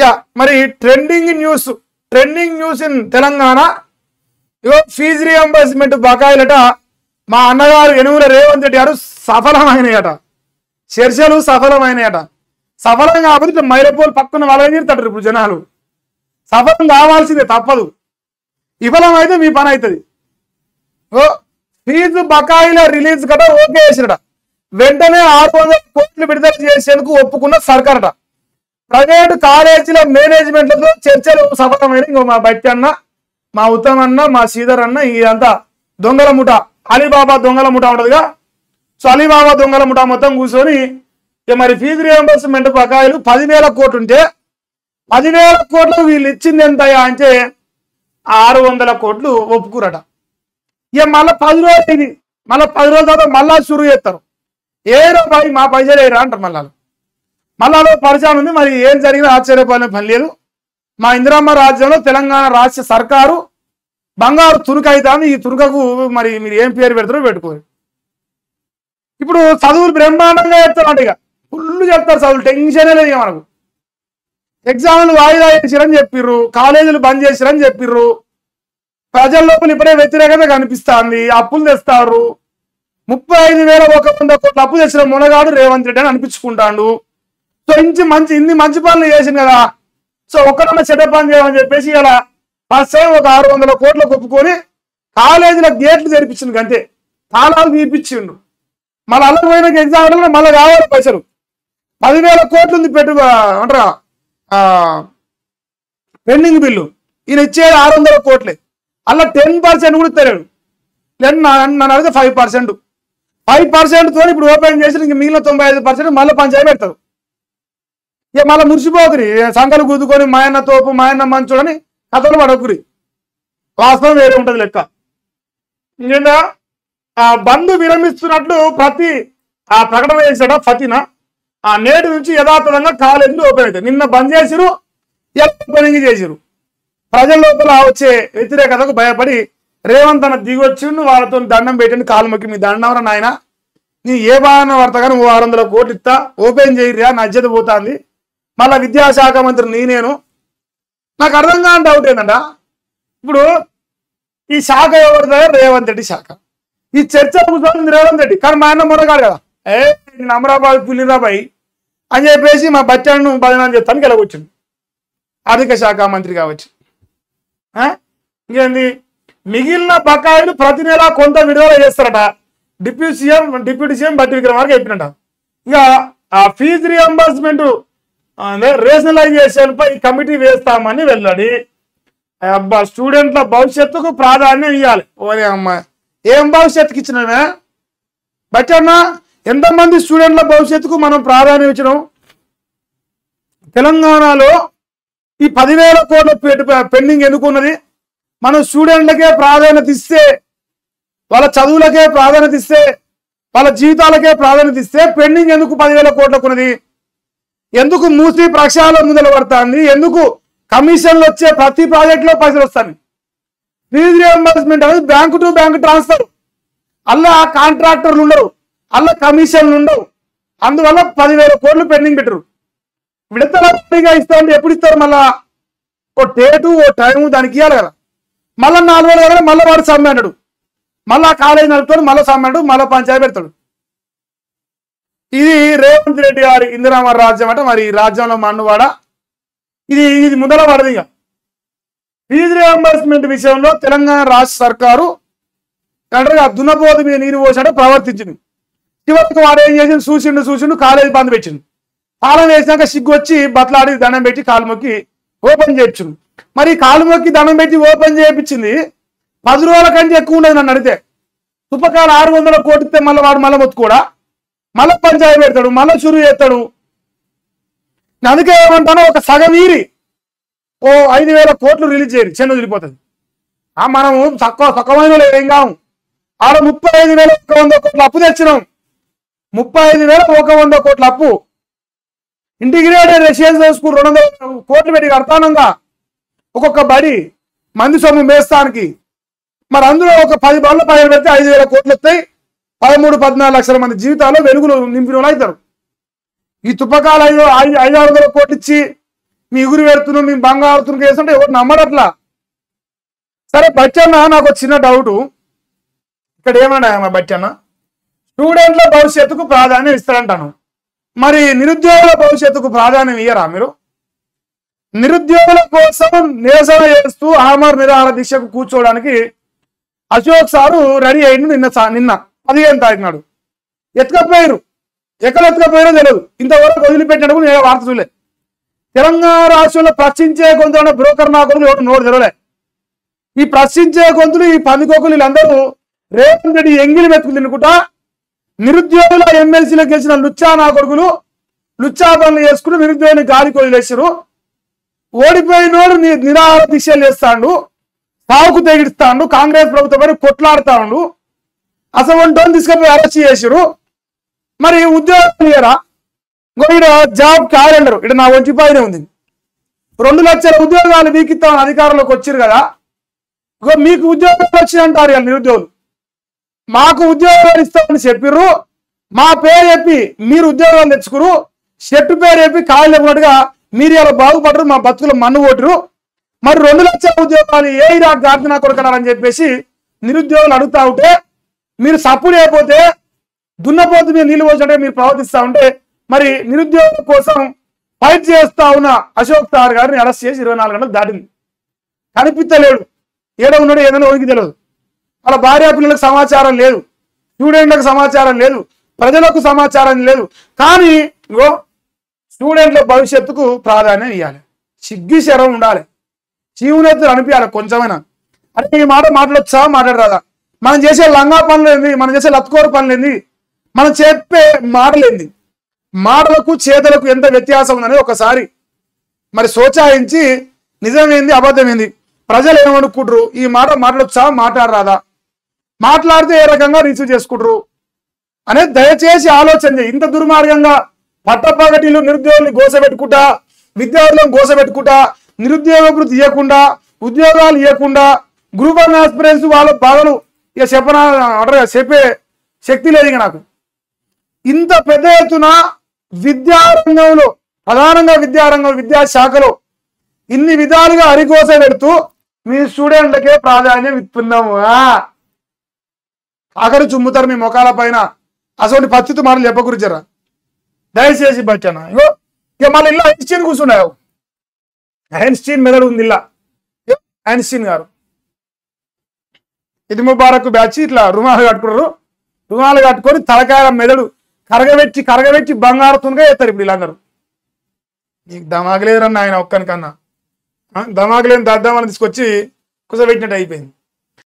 Yeah మరి trending news in Telangana. ఇగో fee reimbursement బకాయిలట మా అన్నగారు యనుమల రేవంత్ రెడ్డి గారు సఫలమైనయట. చర్చలు సఫలమైనయట. సఫలం కాకపోతే ఇట్లా మైలపోలు పక్కన వాళ్ళని తీరుతాడు. ఇప్పుడు జనాలు సఫలం కావాల్సిందే, తప్పదు. విఫలం అయితే మీ పని అవుతుంది. ఓ ఫీజు బకాయిల రిలీజ్ కట ఓకే చేసినట. వెంటనే 600 కోట్లు విడుదల చేసేందుకు ఒప్పుకున్న సర్కారట. ప్రైవేటు కాలేజీల మేనేజ్మెంట్లతో చర్చలు సఫలమైన. ఇంకో మా బట్టి అన్న, మా ఉత్తమ్ అన్న, మా శ్రీధర్ అన్న, ఇదంతా దొంగల ముఠ, అలీబాబా దొంగల ముఠ ఉంటుందిగా. సో అలీబాబా దొంగల ముఠ మొత్తం కూర్చొని మరి ఫీజు రియంబర్స్మెంట్ బకాయిలు 10,000 కోట్లు ఉంటే 10,000 కోట్లు వీళ్ళు ఇచ్చింది ఎంతయా అంటే 600 కోట్లు ఒప్పుకురట. ఇక మళ్ళీ 10 రోజులు ఇది, మళ్ళీ 10 రోజుల తర్వాత మళ్ళా షురు చేస్తారు. ఏదో పై మా పైసలు ఏరా అంటారు. మళ్ళా పరిచయం ఉంది. మరి ఏం జరిగినా ఆశ్చర్యపోయిన పని లేదు. మా ఇందిరమ్మ రాజ్యంలో తెలంగాణ రాష్ట్ర సర్కారు బంగారు తునుక అవుతుంది. ఈ తునుకకు మరి మీరు ఏం పేరు పెడతారో పెట్టుకోరు. ఇప్పుడు చదువులు బ్రహ్మాండంగా చెప్తారు. ఇక ఫుల్ చెప్తారు చదువులు, టెన్షనే లేదు. ఇక మనకు ఎగ్జామ్లు వాయిదా చేసిరని చెప్పిర్రు, కాలేజీలు బంద్ చేసిరని చెప్పిర్రు. ప్రజల లోపల ఇప్పుడే వ్యతిరేకత కనిపిస్తుంది. అప్పులు తెస్తారు. 35,100 కోట్ల అప్పు తెచ్చిన మునగాడు రేవంత్ రెడ్డి అని అనిపించుకుంటాడు. సో ఇన్ని మంచి పనులు చేసింది కదా. సో ఒక్కడన్నా చెడ్డ పని చేయమని చెప్పేసి ఇలా ఫస్ట్ టైం ఒక 600 కోట్లకు ఒప్పుకొని కాలేజీల గేట్లు తెరిపించింది. అంతే, తాళాలు తీర్పించిండు. మళ్ళీ అలా పోయిన ఎగ్జామ్ మళ్ళీ కావాలి పైసలు. 10,000 కోట్లు ఉంది అంటారా పెండింగ్ బిల్లు. ఈయన ఇచ్చేది 600 కోట్లే. అలా 10% కూడా ఇస్తలేడు. నన్ను అడిగితే 5% తో ఇప్పుడు ఓపెన్ చేసి ఇంక మిగిలిన 95% మళ్ళీ పంచాయతీ పెడతారు. ఇక మళ్ళీ మురిసిపోకురి, సంకలు గుద్దుకొని మాయన్న తోపు మాయన్న మంచుడని కథలు పడకురి. వాస్తవం వేరే ఉంటుంది లెక్క. ఇంకేంటా బంద్ విరమిస్తున్నట్లు ప్రకటన చేశాడ ఫతిన. నేటి నుంచి యథాతథంగా కాలేజీలు ఓపెన్ అవుతాయి. నిన్న బంద్ చేసిరు, ఓపెనింగ్ చేసిరు. ప్రజల లోపల వచ్చే వ్యతిరేకతకు భయపడి రేవంత్ అన్న దిగొచ్చిండు. వాళ్ళతో దండం పెట్టండి, కాలు మొక్కి మీ దండం రా నాయన, నీ ఏ బాగా పడతా కానీ 600 కోట్లు ఇస్తా, ఓపెన్ చేయరా, నా అజ్జత పోతుంది. మళ్ళా విద్యాశాఖ మంత్రి నేను. నాకు అర్థం కాని డౌట్ ఏంటంట, ఇప్పుడు ఈ శాఖ ఎవరి దగ్గర? రేవంత్ రెడ్డి శాఖ. ఈ చర్చ కూర్చోంది రేవంత్ రెడ్డి. కానీ మా అన్న మొరగాడు కదా, నేను అమరాబాద్ పులిరాబాయి అని చెప్పేసి మా బచ్చాను బదనాన్ని చెప్తాను గెలవచ్చింది ఆర్థిక శాఖ మంత్రి కావచ్చు. ఇంకేంది, మిగిలిన బకాయిలు ప్రతి నెల కొంత విడుదల చేస్తారట. డిప్యూటీ సీఎం బట్టి విక్రమార్క చెప్పినట. ఇక ఆ ఫీజు రియంబర్స్మెంట్ రేషనలైజేషన్ పై కమిటీ వేస్తామని వెళ్ళాడు. అబ్బా, స్టూడెంట్ల భవిష్యత్తుకు ప్రాధాన్యం ఇవ్వాలి. ఓరే అమ్మ, ఏం భవిష్యత్తుకి ఇచ్చినామే బచ్చన్నా? ఎంతమంది స్టూడెంట్ల భవిష్యత్తుకు మనం ప్రాధాన్యం ఇచ్చినాం? తెలంగాణలో ఈ 10,000 కోట్ల పెండింగ్ ఎందుకున్నది? మనం స్టూడెంట్లకే ప్రాధాన్యత ఇస్తే, వాళ్ళ చదువులకే ప్రాధాన్యత ఇస్తే, వాళ్ళ జీవితాలకే ప్రాధాన్యత ఇస్తే పెండింగ్ ఎందుకు 10,000 కోట్లకు ఉన్నది? ఎందుకు మూసి ప్రక్షాళన మొదలు పడుతుంది? ఎందుకు కమిషన్లు వచ్చే ప్రతి ప్రాజెక్టులో పైసలు వస్తాయి? ఫీజు రియంబర్స్మెంట్ అనేది బ్యాంకు టు బ్యాంకు ట్రాన్స్ఫర్. అలా కాంట్రాక్టర్లు ఉండరు, అలా కమిషన్లు ఉండవు. అందువల్ల 10,000 కోట్లు పెండింగ్ పెట్టరు. విడతగా ఇస్తామంటే ఎప్పుడు ఇస్తారు? మళ్ళా ఓ డేటు ఓ టైము దానికి ఇవ్వాలి కదా. మళ్ళీ 4 రోజులు కదా, మళ్ళీ వాడు సమ్మె అంటాడు, మళ్ళా కాలేజీ నడుపుతాడు, మళ్ళీ సమ్మె అంటాడు, మళ్ళీ పంచాయతీ పెడతాడు. ఇది రేవంత్ రెడ్డి గారి ఇందిరామ రాజ్యం అంటే మరి రాజ్యంలో మన్నువాడ. ఇది మొదల పడదు. ఇక ఫీజు రియంబర్స్మెంట్ విషయంలో తెలంగాణ రాష్ట్ర సర్కారు దున్నపోతు మీద నీరు పోసాడు ప్రవర్తించింది. చివరికి వాడు ఏం చేసింది? చూసిండు కాలేజీ బంద్ పెట్టిండు. తాళం వేసినాక సిగ్గు వచ్చి బతలాడి దండం పెట్టి కాలు మొక్కి ఓపెన్ చేయించింది. మరి కాలు మొక్కి దండం పెట్టి ఓపెన్ చేయించింది 10 రోజుల కంటే ఎక్కువ ఉండదు. నన్ను అడిగితే తుపకాలు 600 కోట్లు ఇస్తే మళ్ళీ వాడు మళ్ళీ మొత్తుకోడా, మళ్ళీ పంచాయతీ పెడతాడు, మళ్ళీ చురు చేస్తాడు. అందుకే ఏమంటానో ఒక సగం ఈరి ఓ 5,000 కోట్లు రిలీజ్ చేయరు, చెన్ను వదిలిపోతుంది. మనము తక్కువమైన ఏం కావు. ఆడ 35,100 కోట్ల అప్పు తెచ్చినాం. 35,100 కోట్ల అప్పు. ఇంటిగ్రేటెడ్ రెసిడెన్షియల్ స్కూల్ 200 కోట్లు పెట్టి కడతానంగా ఒక్కొక్క బడి మంది సొమ్ము మేస్తానికి. మరి అందులో ఒక 10 బళ్ళు పైన పెడితే 5,000 కోట్లు వస్తాయి. 13-14 లక్షల మంది జీవితాల్లో వెలుగులు నింపిన వాళ్ళు అవుతారు. ఈ తుపకాలు 500 కోట్లు ఇచ్చి మీ ఇగురు పెడుతున్నాం మేము బంగారుతున్నాం కేసు అంటే ఎవరు నమ్మడట్లా. సరే బచ్చన్న నాకు ఒక చిన్న డౌటు, ఇక్కడ ఏమన్నా మా బచ్చన్న స్టూడెంట్ల భవిష్యత్తుకు ప్రాధాన్యం ఇస్తారంటాను, మరి నిరుద్యోగుల భవిష్యత్తుకు ప్రాధాన్యం ఇయ్యరా మీరు? నిరుద్యోగుల కోసం నిరసన చేస్తూ ఆమర నిరాహార దీక్షకు కూర్చోవడానికి అశోక్ సారు రెడీ అయ్యిండు నిన్న 15 తారీఖు నాడు. ఎత్తుకపోయారు, ఎక్కడ ఎత్తుకపోయారో తెలియదు, ఇంతవరకు వదిలిపెట్టినప్పుడు నేను వార్త చూడలే. తెలంగాణ రాష్ట్రంలో ప్రశ్నించే గొంతులు బ్రోకర్ నాకులు ఎవరు నోరు తెరవలే. ఈ ప్రశ్నించే గొంతులు ఈ పందికోకులు వీళ్ళందరూ రేవంత్ రెడ్డి ఎంగిలి మెతుకులు తినుకుంటా నిరుద్యోగుల ఎమ్మెల్సీలకు గెలిచిన లుచ్చా నా కొడుకులు లుచ్చా పనులు చేసుకుని నిరుద్యోగుని గాలికి వదిలేసారు. ఓడిపోయినోడు నిరాహార దీక్షలు చేస్తాడు, సాగుకు తెగిస్తాడు, కాంగ్రెస్ ప్రభుత్వం కొట్లాడుతా ఉండు, అసలు తీసుకుపోయి అరెస్ట్ చేసారు. మరి ఉద్యోగాలు ఇయ్యరా? ఇక్కడ జాబ్ క్యాలెండర్ ఇక్కడ నా ఒంటి పైనే ఉంది. 2 లక్షల ఉద్యోగాలు వీకిస్తామని అధికారంలోకి వచ్చారు కదా, మీకు ఉద్యోగాలు వచ్చినాయంటారు ఇవాళ నిరుద్యోగులు. మాకు ఉద్యోగాలు ఇస్తామని చెప్పిర్రు, మా పేరు చెప్పి మీరు ఉద్యోగాలు తెచ్చుకురు, షెట్టు పేరు చెప్పి కాళ్ళు చెప్పినట్టుగా మీరు ఇలా బాగుపడరు, మా బతుకులు మన్ను కొట్టరు. మరి 2 లక్షల ఉద్యోగాలు ఏ గార్జన కొరకనారని చెప్పేసి నిరుద్యోగులు అడుగుతా ఉంటే మీరు సపోర్ట్ అయిపోతే దున్నపోతు మీరు నీళ్ళు పోసినట్టే మీరు ప్రవర్తిస్తా ఉంటే మరి నిరుద్యోగుల కోసం ఫైట్ చేస్తా ఉన్న అశోక్ సార్ గారిని అరెస్ట్ చేసి 24 గంటలు దాటింది. కనిపించలేడు, ఏడ ఉన్నాడు ఏదైనా ఊరికి తెలియదు. వాళ్ళ భార్య పిల్లలకు సమాచారం లేదు, స్టూడెంట్లకు సమాచారం లేదు, ప్రజలకు సమాచారం లేదు. కానీ ఇంకో స్టూడెంట్ల భవిష్యత్తుకు ప్రాధాన్యం ఇవ్వాలి, సిగ్గి శరం ఉండాలి, జీవనెత్తులు అనిపించాలి కొంచెమైనా. అంటే ఈ మాట మాట్లాడొచ్చా మాట్లాడరాదా? మనం చేసే లంగా పనులు ఏంది, మనం చేసే లత్కోరు పనులు ఏంది, మనం చెప్పే మాటలు ఏంది, మాటలకు చేతలకు ఎంత వ్యత్యాసం ఉందనేది ఒకసారి మరి సోచాయించి నిజమేంది అబద్ధమేంది ప్రజలు ఏమనుకుంటారు, ఈ మాట మాట్లాడొచ్చా మాట్లాడరాదా, మాట్లాడితే ఏ రకంగా రిసీవ్ చేసుకుంటారు అనేది దయచేసి ఆలోచన చేయి. ఇంత దుర్మార్గంగా పట్టపగటిలు నిరుద్యోగుల్ని గోసపెట్టుకుంటా, విద్యార్థులను గోసపెట్టుకుంటా, నిరుద్యోగ వృత్తి ఇవ్వకుండా, ఉద్యోగాలు ఇవ్వకుండా, గ్రూప్ 1 ఆస్పిరెంట్స్ వాళ్ళ బాధలు ఇక చెప్పే శక్తి లేదు. ఇక నాకు ఇంత పెద్ద ఎత్తున విద్యారంగంలో ప్రధానంగా విద్యాశాఖలో ఇన్ని విధాలుగా అరికోస పెడుతూ మీ స్టూడెంట్లకే ప్రాధాన్యం ఇస్తున్నాము, ఆఖరి చుమ్ముతారు మీ ముఖాల పైన. అసలు పచ్చితు మాటలు చెప్పకూర్చరా దయచేసి బచ్చాను. ఇక మళ్ళీ ఇలా ఐన్స్టీన్ కూర్చున్నావు, ఐన్స్టీన్ మెదడు ఉంది ఇలా ఐన్స్టీన్ గారు. ఇది ముబారక్ బ్యాచ్ ఇట్లా రుమాలు కట్టుకున్నారు, రుమాలు కట్టుకొని తలకాయల మెదడు కరగబెట్టి బంగారుతుండగా ఎత్తారు ఇప్పుడు వీళ్ళందరూ. నీకు దమాగలేరన్న ఆయన ఒక్కనికన్నా, దమాగలేని దద్దామని తీసుకొచ్చి కుసబెట్టినట్టు అయిపోయింది.